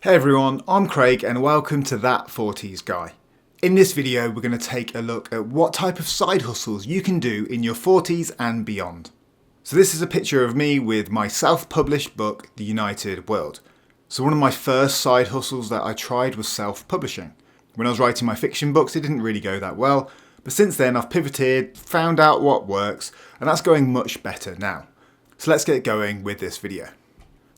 Hey everyone, I'm Craig and welcome to That 40s Guy. In this video we're going to take a look at what type of side hustles you can do in your 40s and beyond. So this is a picture of me with my self-published book, The United World. So one of my first side hustles that I tried was self-publishing. When I was writing my fiction books it didn't really go that well, but since then I've pivoted, found out what works, and that's going much better now. So let's get going with this video.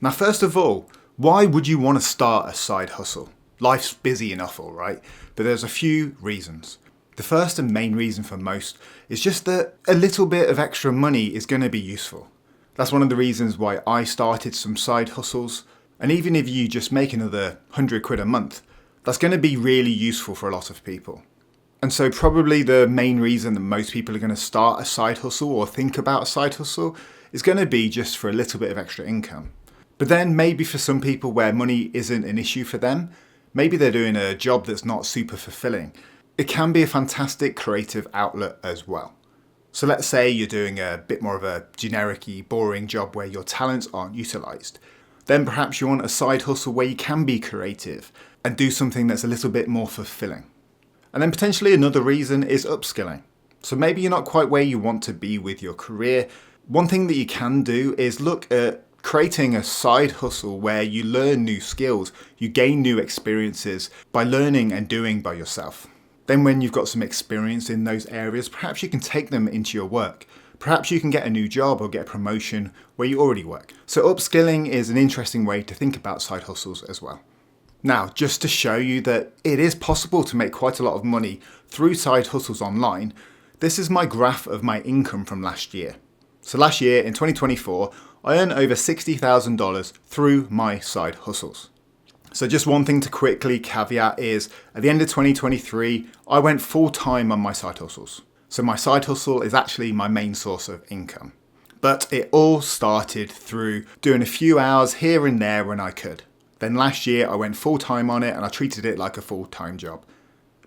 Now first of all, why would you want to start a side hustle? Life's busy enough, all right, but there's a few reasons. The first and main reason for most is just that a little bit of extra money is going to be useful. That's one of the reasons why I started some side hustles, and even if you just make another £100 a month, that's going to be really useful for a lot of people. And so probably the main reason that most people are going to start a side hustle or think about a side hustle is going to be just for a little bit of extra income. But then maybe for some people where money isn't an issue for them, maybe they're doing a job that's not super fulfilling, it can be a fantastic creative outlet as well. So let's say you're doing a bit more of a generic-y, boring job where your talents aren't utilised. Then perhaps you want a side hustle where you can be creative and do something that's a little bit more fulfilling. And then potentially another reason is upskilling. So maybe you're not quite where you want to be with your career. One thing that you can do is look at creating a side hustle where you learn new skills, you gain new experiences by learning and doing by yourself. Then when you've got some experience in those areas, perhaps you can take them into your work. Perhaps you can get a new job or get a promotion where you already work. So upskilling is an interesting way to think about side hustles as well. Now, just to show you that it is possible to make quite a lot of money through side hustles online, this is my graph of my income from last year. So last year in 2024, I earned over $60,000 through my side hustles. So just one thing to quickly caveat is, at the end of 2023, I went full-time on my side hustles. So my side hustle is actually my main source of income. But it all started through doing a few hours here and there when I could. Then last year I went full-time on it and I treated it like a full-time job.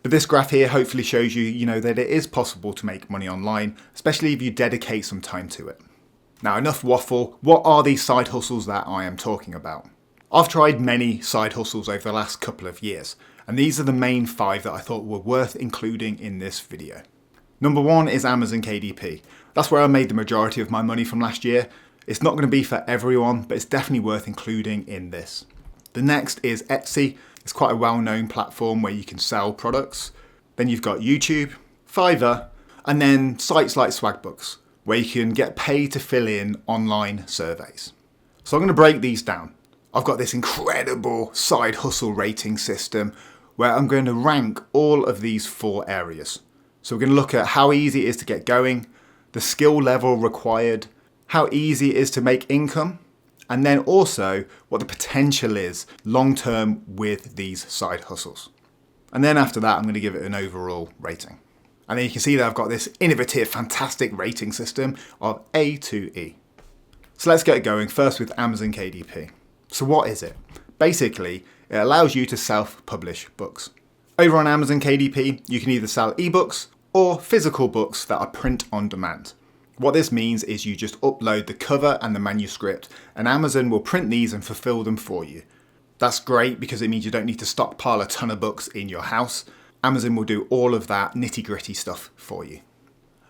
But this graph here hopefully shows you, that it is possible to make money online, especially if you dedicate some time to it. Now enough waffle, what are these side hustles that I am talking about? I've tried many side hustles over the last couple of years, and these are the main 5 that I thought were worth including in this video. Number 1 is Amazon KDP. That's where I made the majority of my money from last year. It's not going to be for everyone, but it's definitely worth including in this. The next is Etsy. It's quite a well-known platform where you can sell products. Then you've got YouTube, Fiverr, and then sites like Swagbucks, where you can get paid to fill in online surveys. So I'm going to break these down. I've got this incredible side hustle rating system where I'm going to rank all of these 4 areas. So we're going to look at how easy it is to get going, the skill level required, how easy it is to make income, and then also what the potential is long-term with these side hustles. And then after that, I'm going to give it an overall rating. And then you can see that I've got this innovative, fantastic rating system of A to E. So let's get going first with Amazon KDP. So what is it? Basically, it allows you to self-publish books. Over on Amazon KDP, you can either sell ebooks or physical books that are print on demand. What this means is you just upload the cover and the manuscript, and Amazon will print these and fulfill them for you. That's great because it means you don't need to stockpile a ton of books in your house. Amazon will do all of that nitty-gritty stuff for you.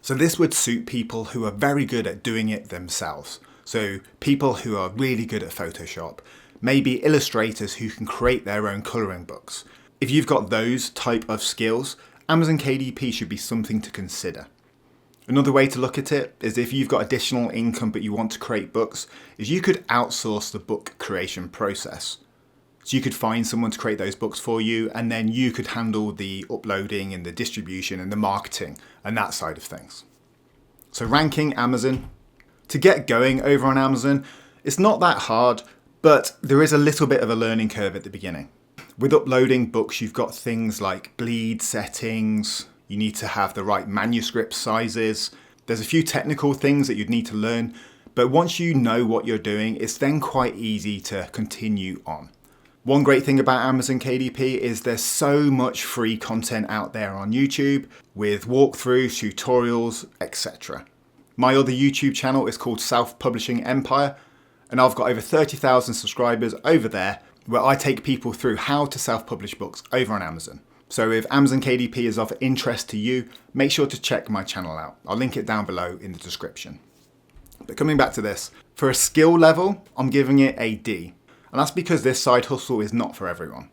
So this would suit people who are very good at doing it themselves. So people who are really good at Photoshop, maybe illustrators who can create their own colouring books. If you've got those type of skills, Amazon KDP should be something to consider. Another way to look at it is if you've got additional income but you want to create books, is you could outsource the book creation process. So you could find someone to create those books for you, and then you could handle the uploading and the distribution and the marketing and that side of things. So ranking Amazon. To get going over on Amazon, it's not that hard, but there is a little bit of a learning curve at the beginning. With uploading books, you've got things like bleed settings, you need to have the right manuscript sizes. There's a few technical things that you'd need to learn, but once you know what you're doing, it's then quite easy to continue on. One great thing about Amazon KDP is there's so much free content out there on YouTube with walkthroughs, tutorials, etc. My other YouTube channel is called Self Publishing Empire, and I've got over 30,000 subscribers over there where I take people through how to self-publish books over on Amazon. So if Amazon KDP is of interest to you, make sure to check my channel out. I'll link it down below in the description. But coming back to this, for a skill level, I'm giving it a D. And that's because this side hustle is not for everyone.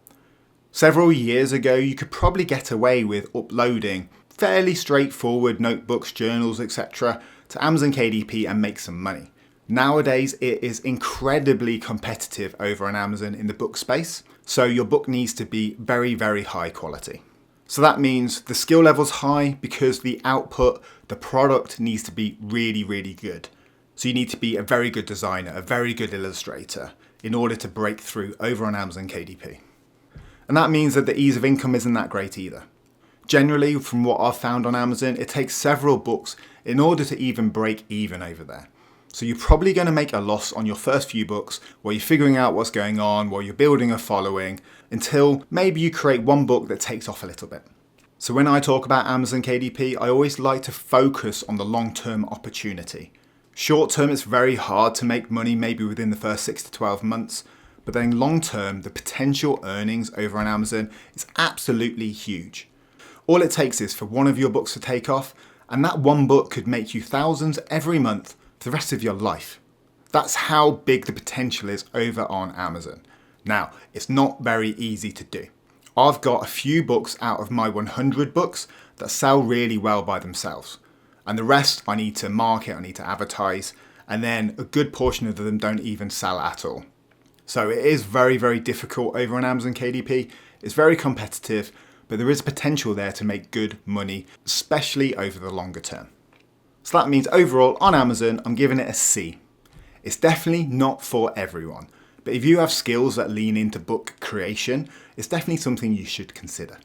Several years ago, you could probably get away with uploading fairly straightforward notebooks, journals, etc. to Amazon KDP and make some money. Nowadays, it is incredibly competitive over on Amazon in the book space, so your book needs to be very, very high quality. So that means the skill level's high because the output, the product needs to be really, really good. So you need to be a very good designer, a very good illustrator in order to break through over on Amazon KDP. And that means that the ease of income isn't that great either. Generally, from what I've found on Amazon, it takes several books in order to even break even over there. So you're probably going to make a loss on your first few books while you're figuring out what's going on, while you're building a following, until maybe you create one book that takes off a little bit. So when I talk about Amazon KDP, I always like to focus on the long-term opportunity. Short-term, it's very hard to make money maybe within the first 6 to 12 months, but then long-term, the potential earnings over on Amazon is absolutely huge. All it takes is for one of your books to take off, and that one book could make you thousands every month for the rest of your life. That's how big the potential is over on Amazon. Now, it's not very easy to do. I've got a few books out of my 100 books that sell really well by themselves. And the rest I need to market, I need to advertise, and then a good portion of them don't even sell at all. So it is very, very difficult over on Amazon KDP. It's very competitive, but there is potential there to make good money, especially over the longer term. So that means overall on Amazon, I'm giving it a C. It's definitely not for everyone, but if you have skills that lean into book creation, it's definitely something you should consider.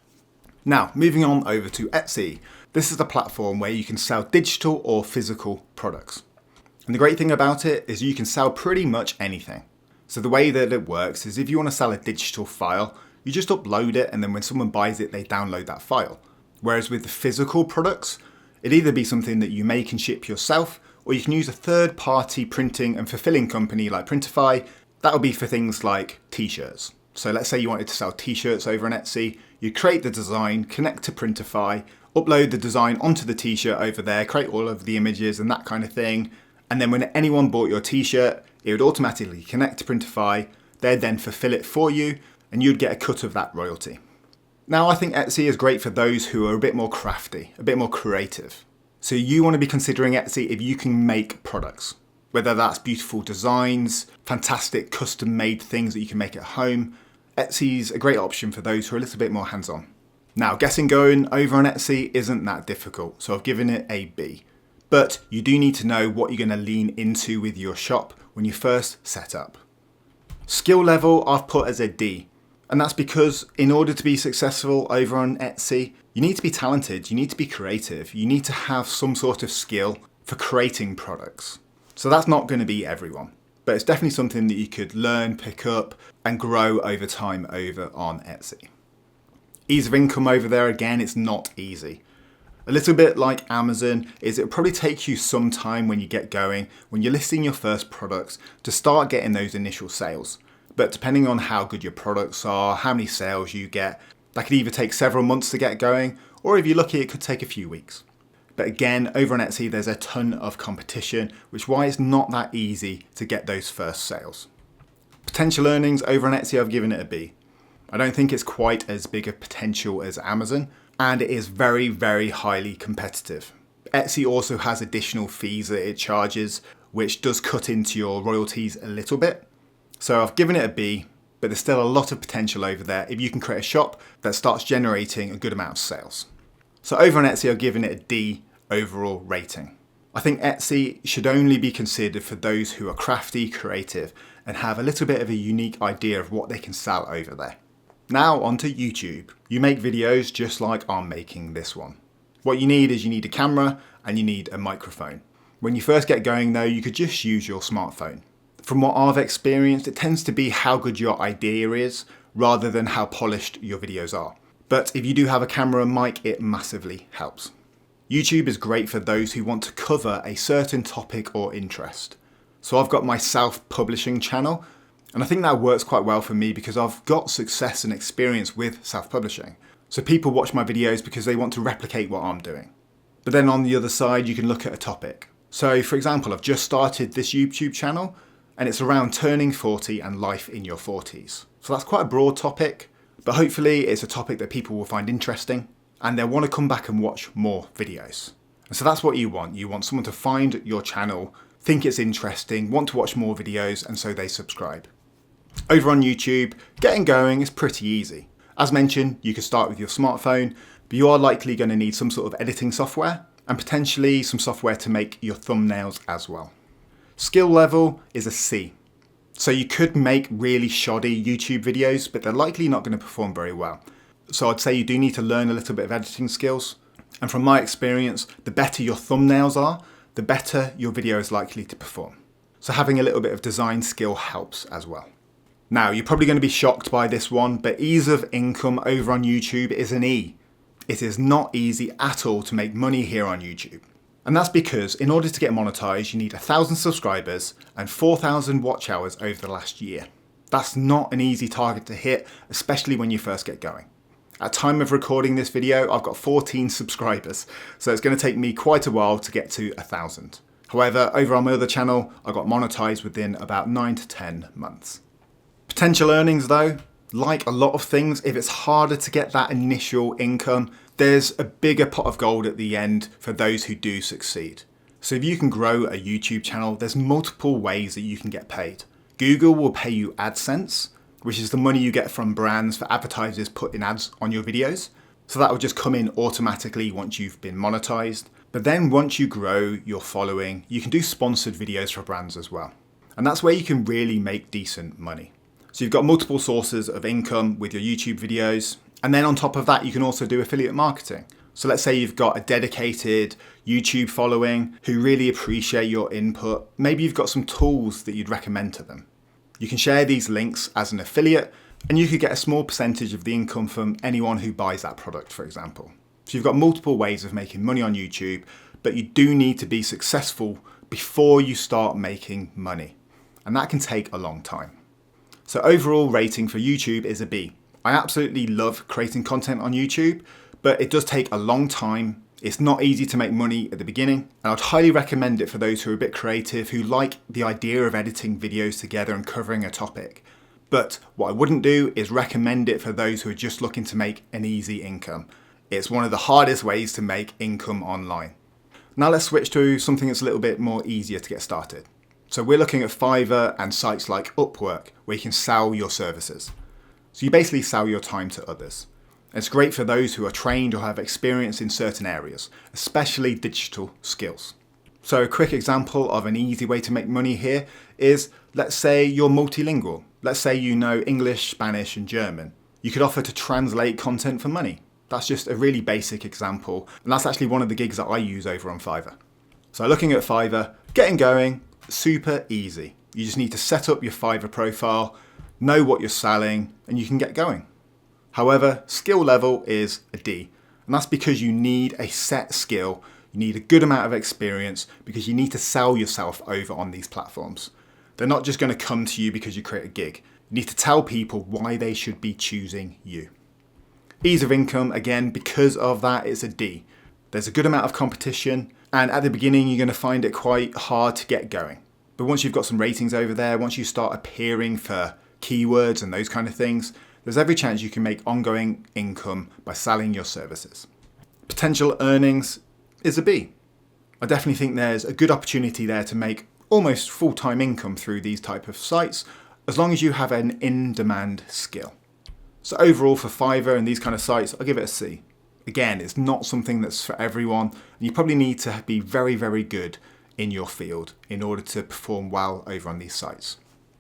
Now, moving on over to Etsy. This is the platform where you can sell digital or physical products. And the great thing about it is you can sell pretty much anything. So the way that it works is if you want to sell a digital file, you just upload it and then when someone buys it, they download that file. Whereas with the physical products, it'd either be something that you make and ship yourself, or you can use a third-party printing and fulfilling company like Printify. That'll be for things like t-shirts. So let's say you wanted to sell t-shirts over on Etsy, you create the design, connect to Printify, upload the design onto the t-shirt over there, create all of the images and that kind of thing. And then when anyone bought your t-shirt, it would automatically connect to Printify, they'd then fulfill it for you, and you'd get a cut of that royalty. Now I think Etsy is great for those who are a bit more crafty, a bit more creative. So you want to be considering Etsy if you can make products, whether that's beautiful designs, fantastic custom made things that you can make at home. Etsy's a great option for those who are a little bit more hands-on. Now getting going over on Etsy isn't that difficult, so I've given it a B. But you do need to know what you're going to lean into with your shop when you first set up. Skill level I've put as a D. And that's because in order to be successful over on Etsy, you need to be talented, you need to be creative, you need to have some sort of skill for creating products. So that's not going to be everyone, but it's definitely something that you could learn, pick up, and grow over time over on Etsy. Ease of income over there, again, it's not easy. A little bit like Amazon is it'll probably take you some time when you get going, when you're listing your first products, to start getting those initial sales. But depending on how good your products are, how many sales you get, that could either take several months to get going, or if you're lucky, it could take a few weeks. But again, over on Etsy, there's a ton of competition, which is why it's not that easy to get those first sales. Potential earnings over on Etsy, I've given it a B. I don't think it's quite as big a potential as Amazon, and it is very, very highly competitive. Etsy also has additional fees that it charges, which does cut into your royalties a little bit. So I've given it a B, but there's still a lot of potential over there if you can create a shop that starts generating a good amount of sales. So over on Etsy, I've given it a D overall rating. I think Etsy should only be considered for those who are crafty, creative, and have a little bit of a unique idea of what they can sell over there. Now onto YouTube. You make videos just like I'm making this one. What you need is you need a camera and you need a microphone. When you first get going though, you could just use your smartphone. From what I've experienced, it tends to be how good your idea is rather than how polished your videos are. But if you do have a camera and mic, it massively helps. YouTube is great for those who want to cover a certain topic or interest. So I've got my self-publishing channel, And I think that works quite well for me because I've got success and experience with self-publishing. So people watch my videos because they want to replicate what I'm doing. But then on the other side, you can look at a topic. So for example, I've just started this YouTube channel and it's around turning 40 and life in your 40s. So that's quite a broad topic, but hopefully it's a topic that people will find interesting and they'll want to come back and watch more videos. And so that's what you want. You want someone to find your channel, think it's interesting, want to watch more videos, and so they subscribe. Over on YouTube, getting going is pretty easy. As mentioned, you can start with your smartphone, but you are likely going to need some sort of editing software and potentially some software to make your thumbnails as well. Skill level is a C. So you could make really shoddy YouTube videos, but they're likely not going to perform very well. So I'd say you do need to learn a little bit of editing skills. And from my experience, the better your thumbnails are, the better your video is likely to perform. So having a little bit of design skill helps as well. Now, you're probably going to be shocked by this one, but ease of income over on YouTube is an E. It is not easy at all to make money here on YouTube. And that's because in order to get monetized, you need 1,000 subscribers and 4,000 watch hours over the last year. That's not an easy target to hit, especially when you first get going. At time of recording this video, I've got 14 subscribers, so it's going to take me quite a while to get to 1,000. However, over on my other channel, I got monetized within about 9 to 10 months. Potential earnings though, like a lot of things, if it's harder to get that initial income, there's a bigger pot of gold at the end for those who do succeed. So if you can grow a YouTube channel, there's multiple ways that you can get paid. Google will pay you AdSense, which is the money you get from brands for advertisers putting ads on your videos. So that will just come in automatically once you've been monetized. But then once you grow your following, you can do sponsored videos for brands as well. And that's where you can really make decent money. So you've got multiple sources of income with your YouTube videos. And then on top of that, you can also do affiliate marketing. So let's say you've got a dedicated YouTube following who really appreciate your input. Maybe you've got some tools that you'd recommend to them. You can share these links as an affiliate and you could get a small percentage of the income from anyone who buys that product, for example. So you've got multiple ways of making money on YouTube, but you do need to be successful before you start making money. And that can take a long time. So overall rating for YouTube is a B. I absolutely love creating content on YouTube, but it does take a long time. It's not easy to make money at the beginning, and I'd highly recommend it for those who are a bit creative, who like the idea of editing videos together and covering a topic. But what I wouldn't do is recommend it for those who are just looking to make an easy income. It's one of the hardest ways to make income online. Now let's switch to something that's a little bit more easier to get started. So we're looking at Fiverr and sites like Upwork, where you can sell your services. So you basically sell your time to others. It's great for those who are trained or have experience in certain areas, especially digital skills. So a quick example of an easy way to make money here is, let's say you're multilingual. Let's say you know English, Spanish, and German. You could offer to translate content for money. That's just a really basic example, and that's actually one of the gigs that I use over on Fiverr. So looking at Fiverr, getting going, super easy. You just need to set up your Fiverr profile, know what you're selling, and you can get going. However, skill level is a D, and that's because you need a set skill, you need a good amount of experience, because you need to sell yourself over on these platforms. They're not just going to come to you because you create a gig. You need to tell people why they should be choosing you. Ease of income, again, because of that, it's a D. There's a good amount of competition, and at the beginning you're going to find it quite hard to get going. But once you've got some ratings over there, once you start appearing for keywords and those kind of things, there's every chance you can make ongoing income by selling your services. Potential earnings is a B. I definitely think there's a good opportunity there to make almost full-time income through these type of sites, as long as you have an in-demand skill. So overall for Fiverr and these kind of sites, I'll give it a C. Again, it's not something that's for everyone, and you probably need to be very, very good in your field in order to perform well over on these sites.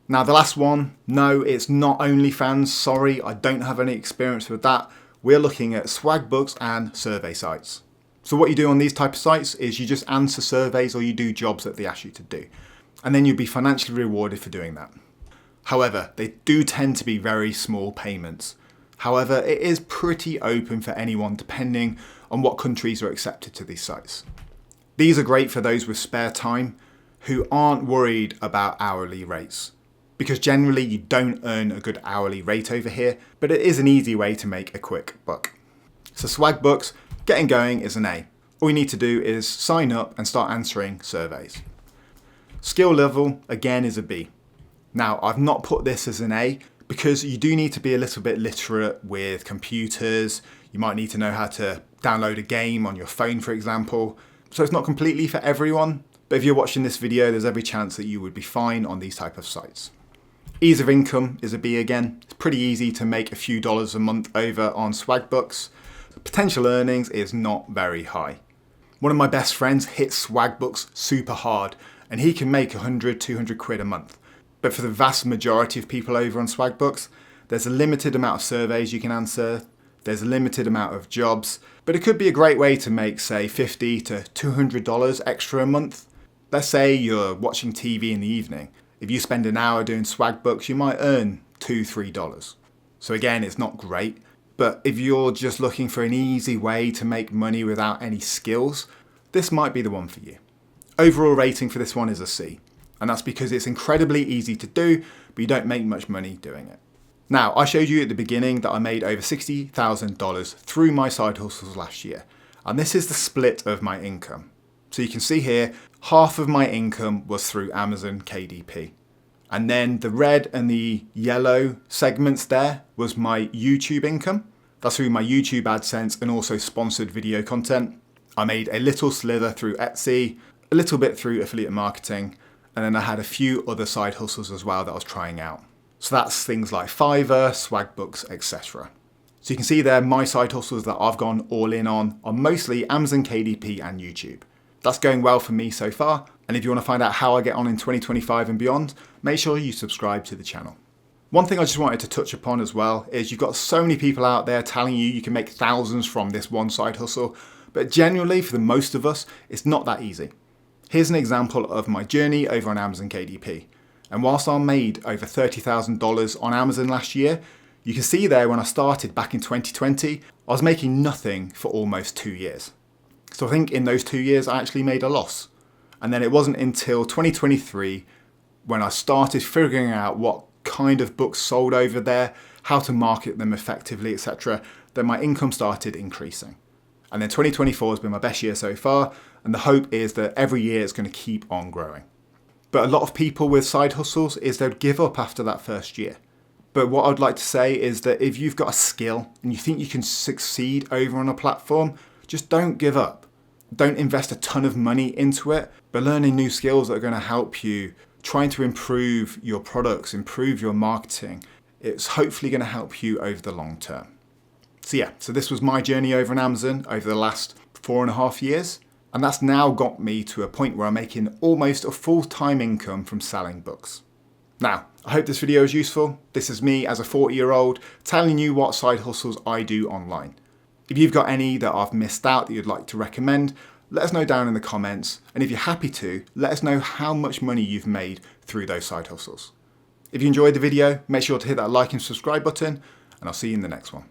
Now the last one, no, it's not OnlyFans. Sorry, I don't have any experience with that. We're looking at Swagbucks and survey sites. So what you do on these type of sites is you just answer surveys or you do jobs that they ask you to do. And then you'll be financially rewarded for doing that. However, they do tend to be very small payments. However, it is pretty open for anyone depending on what countries are accepted to these sites. These are great for those with spare time who aren't worried about hourly rates. because generally you don't earn a good hourly rate over here, but it is an easy way to make a quick buck. So Swagbucks, getting going is an A. All you need to do is sign up and start answering surveys. Skill level, again, is a B. Now, I've not put this as an A because you do need to be a little bit literate with computers. You might need to know how to download a game on your phone, for example. So it's not completely for everyone, but if you're watching this video, there's every chance that you would be fine on these type of sites. Ease of income is a B again. It's pretty easy to make a few dollars a month over on Swagbucks. Potential earnings is not very high. One of my best friends hits Swagbucks super hard and he can make 100, 200 quid a month. But for the vast majority of people over on Swagbucks, there's a limited amount of surveys you can answer, there's a limited amount of jobs, but it could be a great way to make, say, $50 to $200 extra a month. Let's say you're watching TV in the evening. If you spend an hour doing Swagbucks, you might earn $2, $3. So again, it's not great, but if you're just looking for an easy way to make money without any skills, this might be the one for you. Overall rating for this one is a C. And that's because it's incredibly easy to do, but you don't make much money doing it. Now, I showed you at the beginning that I made over $60,000 through my side hustles last year. And this is the split of my income. So you can see here, half of my income was through Amazon KDP. And then the red and the yellow segments there was my YouTube income. That's through my YouTube AdSense and also sponsored video content. I made a little slither through Etsy, a little bit through affiliate marketing, and then I had a few other side hustles as well that I was trying out. So that's things like Fiverr, Swagbucks, etc. So you can see there, my side hustles that I've gone all in on are mostly Amazon KDP and YouTube. That's going well for me so far. And if you want to find out how I get on in 2025 and beyond, make sure you subscribe to the channel. One thing I just wanted to touch upon as well is you've got so many people out there telling you can make thousands from this one side hustle, but generally for the most of us, it's not that easy. Here's an example of my journey over on Amazon KDP. And whilst I made over $30,000 on Amazon last year, you can see there when I started back in 2020, I was making nothing for almost 2 years. So I think in those 2 years, I actually made a loss. And then it wasn't until 2023 when I started figuring out what kind of books sold over there, how to market them effectively, etc., that my income started increasing. And then 2024 has been my best year so far, and the hope is that every year it's going to keep on growing. But a lot of people with side hustles is they'll give up after that first year. But what I'd like to say is that if you've got a skill and you think you can succeed over on a platform, just don't give up. Don't invest a ton of money into it, but learning new skills that are going to help you, trying to improve your products, improve your marketing. It's hopefully going to help you over the long term. So this was my journey over on Amazon over the last 4.5 years. And that's now got me to a point where I'm making almost a full-time income from selling books. Now, I hope this video is useful. This is me as a 40-year-old telling you what side hustles I do online. If you've got any that I've missed out that you'd like to recommend, let us know down in the comments. And if you're happy to, let us know how much money you've made through those side hustles. If you enjoyed the video, make sure to hit that like and subscribe button, and I'll see you in the next one.